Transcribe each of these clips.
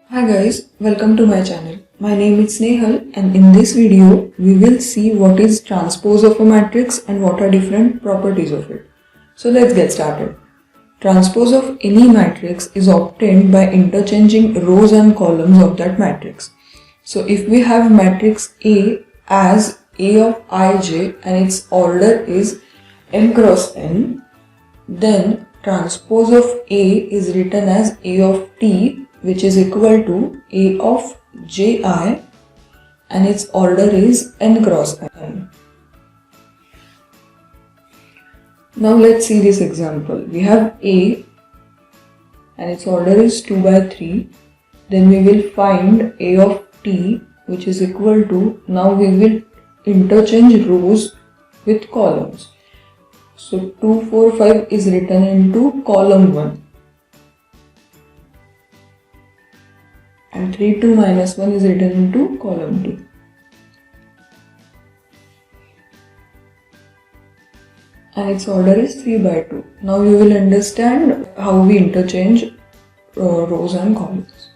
Hi guys, welcome to my channel. My name is Snehal and in this video we will see what is transpose of a matrix and what are different properties of it. So let's get started. Transpose of any matrix is obtained by interchanging rows and columns of that matrix. So if we have matrix A as A of ij and its order is n cross n, then transpose of A is written as A of t, which is equal to A of ji and its order is n cross n. Now let's see this example. We have A and its order is 2 by 3. Then we will find A of t, which is equal to, now we will interchange rows with columns. So 2, 4, 5 is written into column 1. And 3, 2, minus 1 is written into column 2. And its order is 3 by 2. Now you will understand how we interchange rows and columns.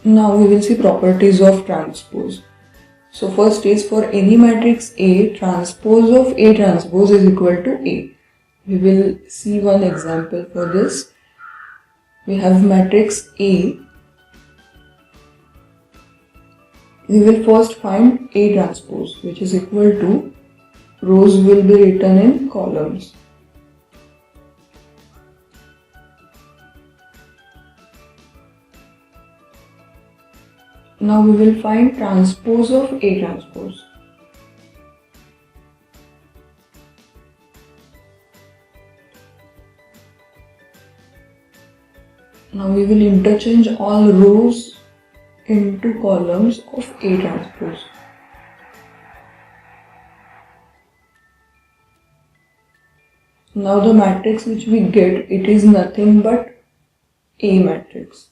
Now we will see properties of transpose. So first is, for any matrix A, transpose of A transpose is equal to A. We will see one example for this. We have matrix A. We will first find A transpose, which is equal to, rows will be written in columns. Now we will find transpose of A transpose. Now we will interchange all rows into columns of A transpose. Now the matrix which we get, it is nothing but A matrix.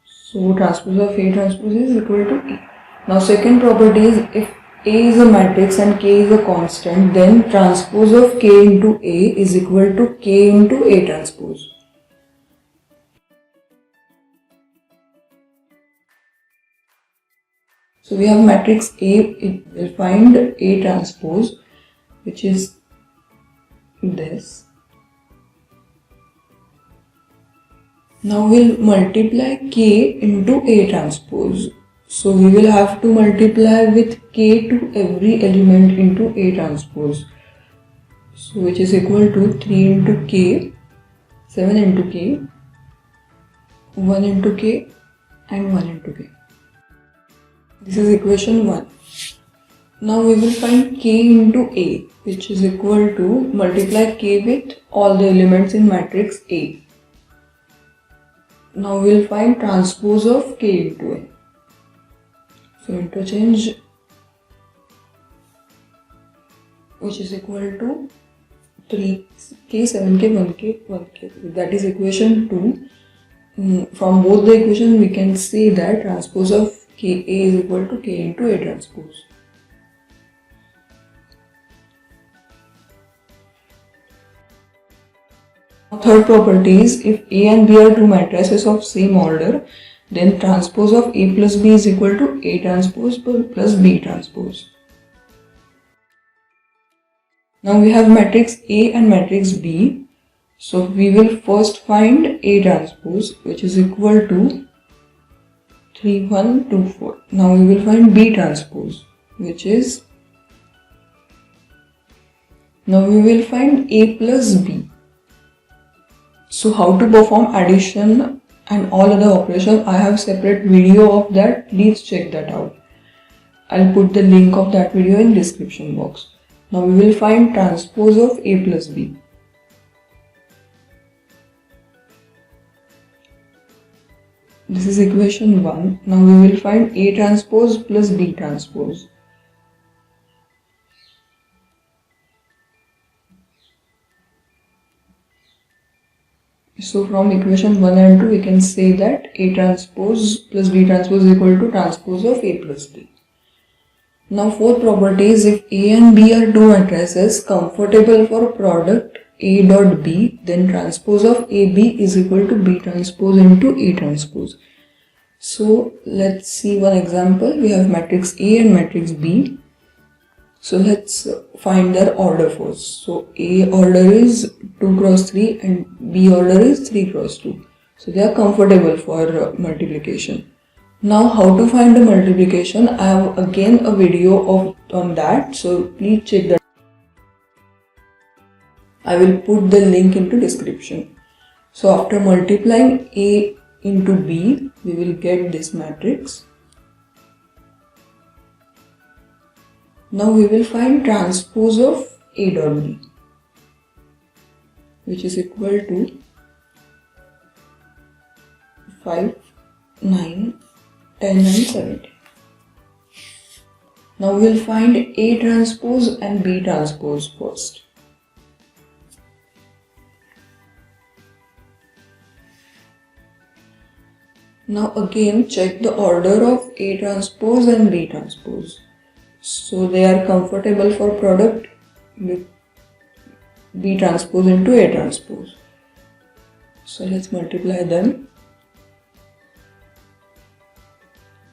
So transpose of A transpose is equal to A. Now second property is, if A is a matrix and K is a constant, then transpose of K into A is equal to K into A transpose. So we have matrix A, it will find A transpose, which is this. Now we'll multiply K into A transpose. So we will have to multiply with K to every element into A transpose. So which is equal to 3 into K, 7 into K, 1 into K and 1 into K. This is equation 1. Now we will find K into A, which is equal to multiply K with all the elements in matrix A. Now we will find transpose of K into A. So interchange, which is equal to 3K, 7K, 1K, 1K. That is equation 2. From both the equations we can say that transpose of Ka is equal to K into A transpose. Third property is, if A and B are two matrices of same order, then transpose of A plus B is equal to A transpose plus B transpose. Now we have matrix A and matrix B. So we will first find A transpose, which is equal to 3, 1, 2, 4. Now we will find B transpose, which is, now we will find A plus B. So how to perform addition and all other operations, I have separate video of that, please check that out. I'll put the link of that video in description box. Now we will find transpose of A plus B. This is equation 1. Now we will find A transpose plus B transpose. So from equation 1 and 2 we can say that A transpose plus B transpose is equal to transpose of A plus B. Now fourth property is if A and B are two matrices comfortable for product A dot B, then transpose of AB is equal to B transpose into A transpose. So let's see one example. We have matrix A and matrix B. So let's find their order first. So A order is 2 cross 3 and B order is 3 cross 2. So they are comfortable for multiplication. Now how to find the multiplication? I have again a video on that. So please check that. I will put the link into description. So after multiplying A into B, we will get this matrix. Now we will find transpose of A dot B, which is equal to 5, 9, 10 and 70. Now we will find A transpose and B transpose first. Now again check the order of A transpose and B transpose. So they are comfortable for product with B transpose into A transpose. So let's multiply them.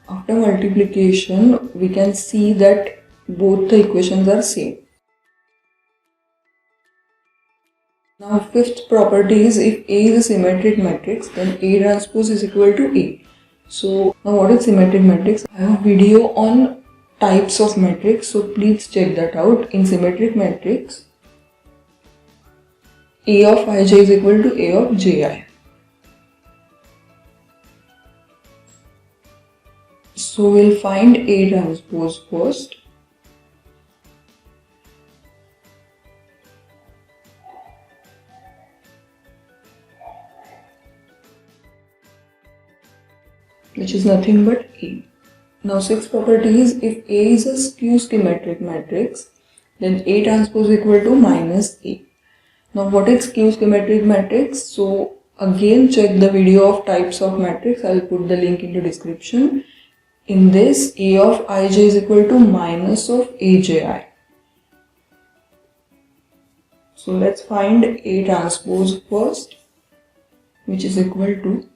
After multiplication, we can see that both the equations are same. Now fifth property is if A is a symmetric matrix, then A transpose is equal to A. So now what is symmetric matrix? I have a video on types of matrix, so please check that out. In symmetric matrix, A of ij is equal to A of ji. So we'll find A transpose first. Which is nothing but A. Now sixth property is if A is a skew symmetric matrix, then A transpose equal to minus A. Now what is skew symmetric matrix? So again check the video of types of matrix. I will put the link into description. In this, A of ij is equal to minus of Aji. So let's find A transpose first, which is equal to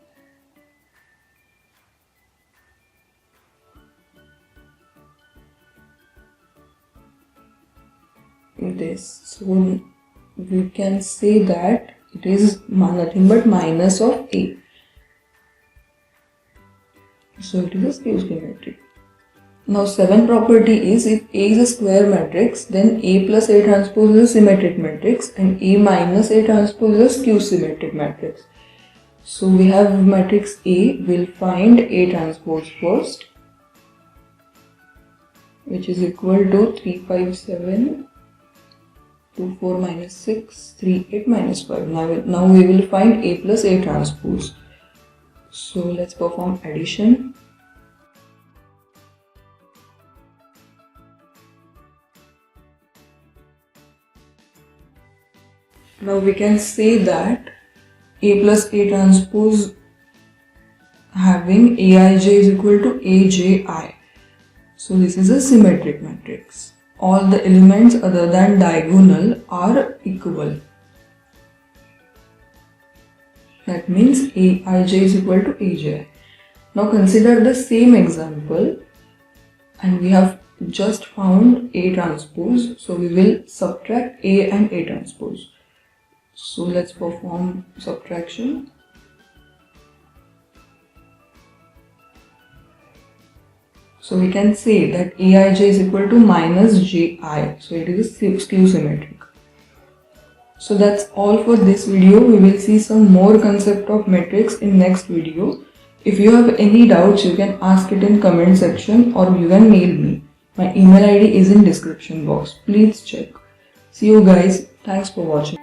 this. So we can say that it is nothing but minus of A. So it is a skew symmetric. Now seventh property is if A is a square matrix, then A plus A transpose is a symmetric matrix and A minus A transpose is a skew symmetric matrix. So we have matrix A, we'll find A transpose first, which is equal to 3, 5, 7, 2, 4 minus 6, 3, 8 minus 5. Now we will find A plus A transpose. So let's perform addition. Now we can say that A plus A transpose having Aij is equal to Aji. So this is a symmetric matrix. All the elements other than diagonal are equal. That means Aij is equal to Aj. Now consider the same example and we have just found A transpose. So we will subtract A and A transpose. So let's perform subtraction. So we can say that Aij is equal to minus Ji. So it is skew symmetric. So that's all for this video. We will see some more concept of matrix in next video. If you have any doubts, you can ask it in comment section or you can mail me. My email ID is in description box. Please check. See you guys. Thanks for watching.